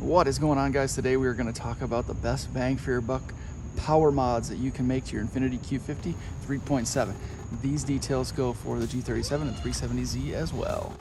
What is going on, guys? Today we are going to talk about the best bang for your buck power mods that you can make to your Infiniti Q50 3.7. These details go for the G37 and 370Z as well.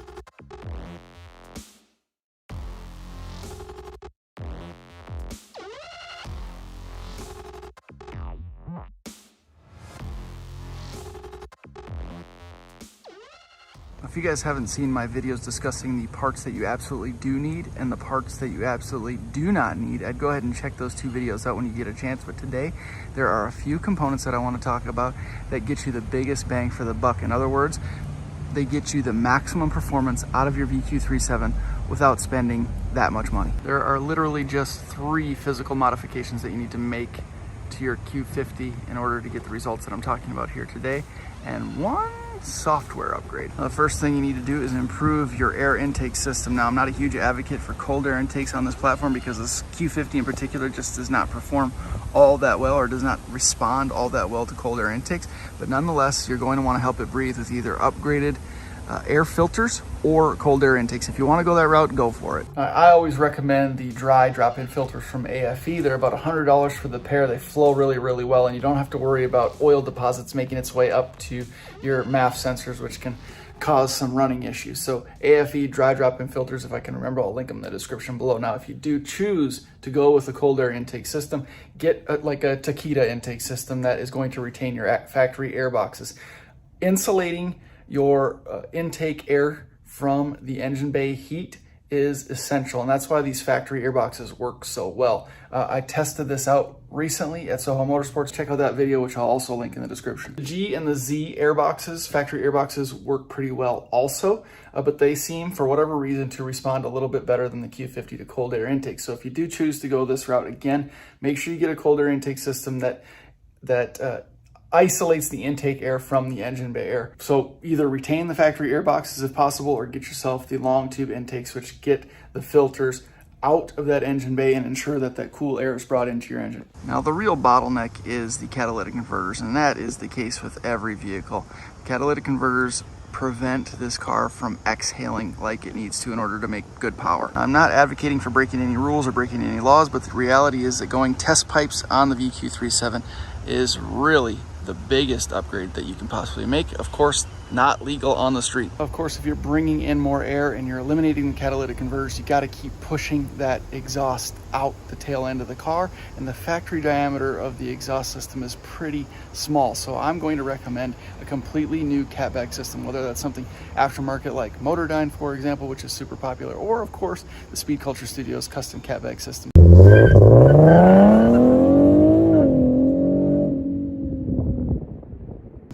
If you guys haven't seen my videos discussing the parts that you absolutely do need and the parts that you absolutely do not need, I'd go ahead and check those two videos out when you get a chance. But today, there are a few components that I want to talk about that get you the biggest bang for the buck. In other words, they get you the maximum performance out of your VQ37 without spending that much money. There are literally just 3 physical modifications that you need to make to your Q50 in order to get the results that I'm talking about here today, and 1 software upgrade. The first thing you need to do is improve your air intake system. Now, I'm not a huge advocate for cold air intakes on this platform because this Q50 in particular just does not perform all that well, or does not respond all that well to cold air intakes. But nonetheless, you're going to want to help it breathe with either upgraded air filters or cold air intakes. If you want to go that route, go for it. I always recommend the dry drop-in filters from AFE. They're about $100 for the pair. They flow really, really well, and you don't have to worry about oil deposits making its way up to your MAF sensors, which can cause some running issues. So AFE dry drop-in filters, if I can remember, I'll link them in the description below. Now, if you do choose to go with a cold air intake system, get like a Takeda intake system that is going to retain your factory air boxes. Insulating your intake air from the engine bay heat is essential, and that's why these factory airboxes work so well. I tested this out recently at Soho Motorsports. Check out that video, which I'll also link in the description. The G and the Z airboxes, factory airboxes, work pretty well also, but they seem, for whatever reason, to respond a little bit better than the Q50 to cold air intake. So if you do choose to go this route, again, make sure you get a cold air intake system that isolates the intake air from the engine bay air. So either retain the factory air boxes if possible, or get yourself the long tube intakes, which get the filters out of that engine bay and ensure that that cool air is brought into your engine. Now, the real bottleneck is the catalytic converters, and that is the case with every vehicle. Catalytic converters prevent this car from exhaling like it needs to in order to make good power. I'm not advocating for breaking any rules or breaking any laws, but the reality is that going test pipes on the VQ37 is really the biggest upgrade that you can possibly make. Of course, not legal on the street. Of course, if you're bringing in more air and you're eliminating the catalytic converters, you got to keep pushing that exhaust out the tail end of the car, and the factory diameter of the exhaust system is pretty small. So I'm going to recommend a completely new catbag system, whether that's something aftermarket like Motordyne, for example, which is super popular, or of course the Speed Culture Studios custom catbag system.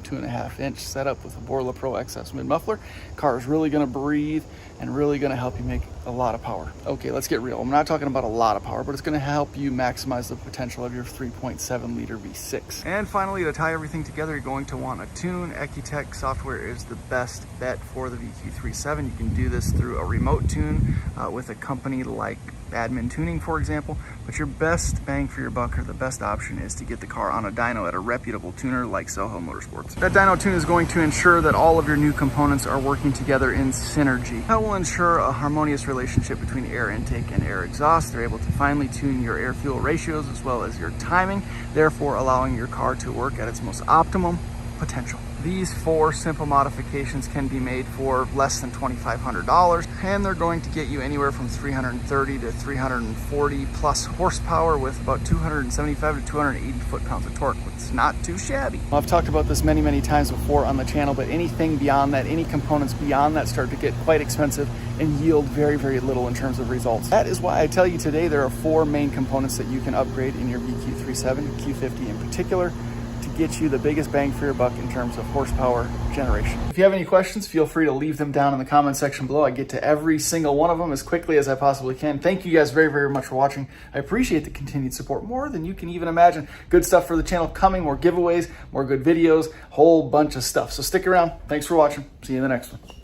2.5-inch setup with a Borla Pro XS mid muffler. Car is really going to breathe and really going to help you make a lot of power. Okay, let's get real. I'm not talking about a lot of power, but it's going to help you maximize the potential of your 3.7 liter V6. And finally, to tie everything together, you're going to want a tune. Ecutech software is the best bet for the VQ37. You can do this through a remote tune with a company like Badman Tuning, for example, but your best bang for your buck, or the best option, is to get the car on a dyno at a reputable tuner like Soho Motorsports. That dyno tune is going to ensure that all of your new components are working together in synergy. That will ensure a harmonious relationship between air intake and air exhaust. They're able to finely tune your air-fuel ratios as well as your timing, therefore allowing your car to work at its most optimum potential. These 4 simple modifications can be made for less than $2,500, and they're going to get you anywhere from 330 to 340 plus horsepower with about 275 to 280 foot-pounds of torque. It's not too shabby. I've talked about this many, many times before on the channel, but anything beyond that, any components beyond that, start to get quite expensive and yield very, very little in terms of results. That is why I tell you today there are 4 main components that you can upgrade in your VQ37, Q50 in particular, to get you the biggest bang for your buck in terms of horsepower generation. If you have any questions, feel free to leave them down in the comment section below. I get to every single one of them as quickly as I possibly can. Thank you guys very, very much for watching. I appreciate the continued support more than you can even imagine. Good stuff for the channel coming, more giveaways, more good videos, whole bunch of stuff. So stick around. Thanks for watching. See you in the next one.